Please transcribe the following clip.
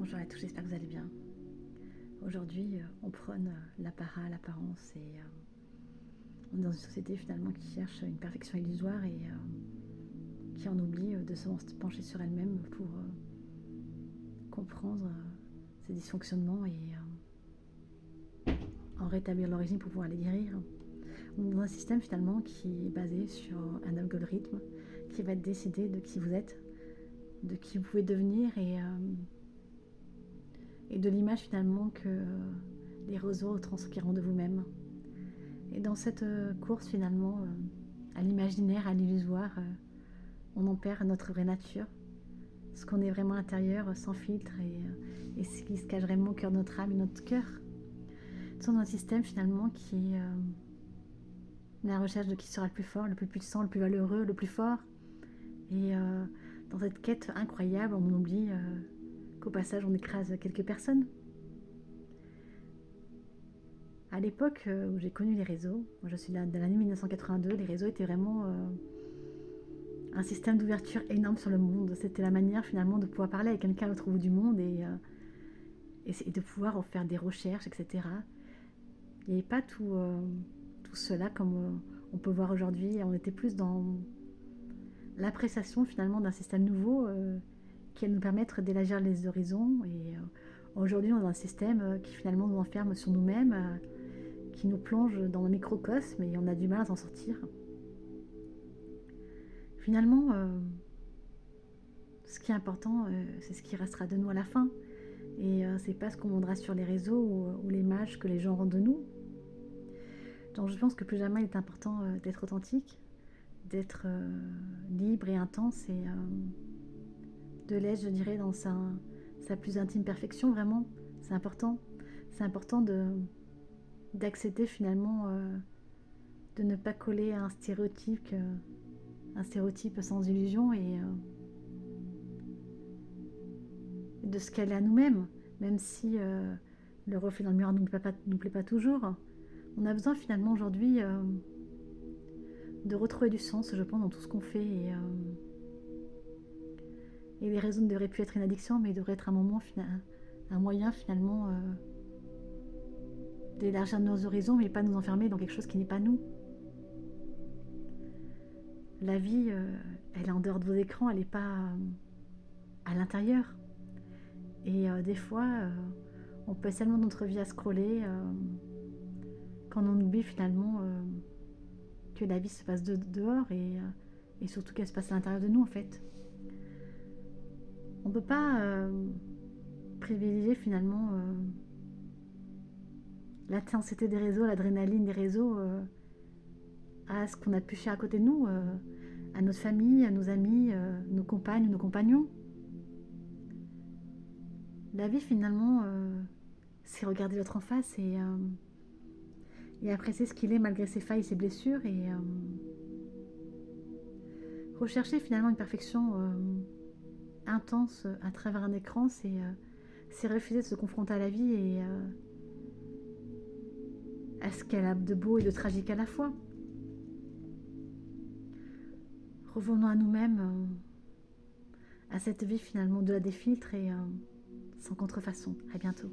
Bonjour à tous, j'espère que vous allez bien. Aujourd'hui, on prône l'apparence et on est dans une société finalement qui cherche une perfection illusoire et qui en oublie de se pencher sur elle-même pour comprendre ses dysfonctionnements et en rétablir l'origine pour pouvoir les guérir. On est dans un système finalement qui est basé sur un algorithme qui va décider de qui vous êtes, de qui vous pouvez devenir et de l'image finalement que les réseaux transcriront de vous-même. Et dans cette course finalement à l'imaginaire, à l'illusoire, on en perd notre vraie nature, ce qu'on est vraiment à l'intérieur, sans filtre et ce qui se cache vraiment au cœur de notre âme et notre cœur. Nous sommes dans un système finalement qui est la recherche de qui sera le plus fort, le plus puissant, le plus valeureux, le plus fort. Et dans cette quête incroyable, on oublie qu'au passage on écrase quelques personnes. À l'époque où j'ai connu les réseaux, moi je suis de l'année 1982, les réseaux étaient vraiment un système d'ouverture énorme sur le monde. C'était la manière finalement de pouvoir parler avec quelqu'un à l'autre bout du monde et de pouvoir faire des recherches, etc. Il n'y avait pas tout cela comme on peut voir aujourd'hui. On était plus dans l'appréciation finalement d'un système nouveau qui va nous permettre d'élargir les horizons. Et aujourd'hui on est dans un système qui finalement nous enferme sur nous-mêmes, qui nous plonge dans le microcosme et on a du mal à s'en sortir. Finalement, ce qui est important, c'est ce qui restera de nous à la fin. Et c'est pas ce qu'on montrera sur les réseaux ou l'image que les gens rendent de nous. Donc je pense que plus jamais il est important d'être authentique, d'être libre et intense et de l'être, je dirais, dans sa plus intime perfection, vraiment. C'est important. C'est important d'accepter finalement de ne pas coller à un stéréotype sans illusion et de se caler à nous-mêmes, même si le reflet dans le miroir nous plaît pas toujours. On a besoin finalement aujourd'hui de retrouver du sens, je pense, dans tout ce qu'on fait et les réseaux ne devraient plus être une addiction, mais devraient être un moyen finalement d'élargir nos horizons, mais pas nous enfermer dans quelque chose qui n'est pas nous. La vie, elle est en dehors de vos écrans, elle n'est pas à l'intérieur. Et des fois, on passe tellement notre vie à scroller qu'on en oublie finalement que la vie se passe dehors et surtout qu'elle se passe à l'intérieur de nous en fait. On ne peut pas privilégier finalement l'intensité des réseaux, l'adrénaline des réseaux à ce qu'on a pu faire à côté de nous, à notre famille, à nos amis, nos compagnes ou nos compagnons. La vie finalement, c'est regarder l'autre en face et apprécier ce qu'il est malgré ses failles, ses blessures et rechercher finalement une perfection intense à travers un écran, c'est refuser de se confronter à la vie et à ce qu'elle a de beau et de tragique à la fois. Revenons à nous-mêmes, à cette vie finalement au-delà des filtres et sans contrefaçon. À bientôt.